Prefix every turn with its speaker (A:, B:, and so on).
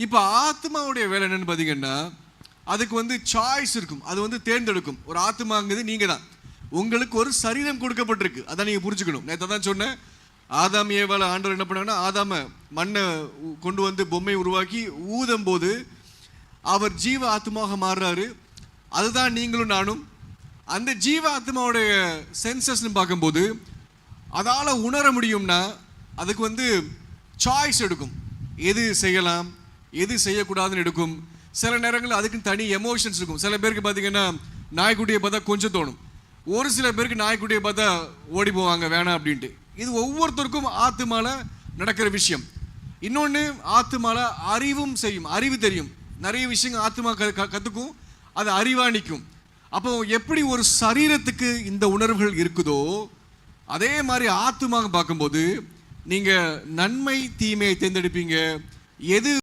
A: இப்போ ஆத்மாவுடைய வேலை என்னன்னு பார்த்தீங்கன்னா, அதுக்கு வந்து சாய்ஸ் இருக்கும். அது வந்து தேர்ந்தெடுக்கும். ஒரு ஆத்மாங்கிறது நீங்கள் தான். உங்களுக்கு ஒரு சரீரம் கொடுக்கப்பட்டிருக்கு. அதான் நீங்கள் புரிஞ்சுக்கணும். நேற்று தான் சொன்னேன், ஆதாம் ஏவாளை ஆண்டவர் என்ன பண்ணாங்கன்னா, ஆதாம மண்ணை கொண்டு வந்து பொம்மை உருவாக்கி ஊதும் போது அவர் ஜீவ ஆத்மாவாக மாறுறாரு. அதுதான் நீங்களும் நானும். அந்த ஜீவ ஆத்மாவுடைய சென்சஸ்ன்னு பார்க்கும்போது அதால் உணர முடியும்னா அதுக்கு வந்து சாய்ஸ் எடுக்கும். எது செய்யலாம், எது செய்யக்கூடாதுன்னு எடுக்கும். சில நேரங்களில் அதுக்குன்னு தனி எமோஷன்ஸ் இருக்கும். சில பேருக்கு பார்த்தீங்கன்னா நாய்க்குட்டியை பார்த்தா கொஞ்சம் தோணும். ஒரு சில பேருக்கு நாய்க்குட்டியை பார்த்தா ஓடி போவாங்க வேணாம் அப்படின்ட்டு. இது ஒவ்வொருத்தருக்கும் ஆத்துமால நடக்கிற விஷயம். இன்னொன்று, ஆத்துமால அறிவும் செய்யும், அறிவு தெரியும். நிறைய விஷயங்கள் ஆத்துமா கற்றுக்கும், அது அறிவா நிற்கும். அப்போ எப்படி ஒரு சரீரத்துக்கு இந்த உணர்வுகள் இருக்குதோ அதே மாதிரி ஆத்துமாக பார்க்கும்போது நீங்கள் நன்மை தீமையை தேர்ந்தெடுப்பீங்க. எது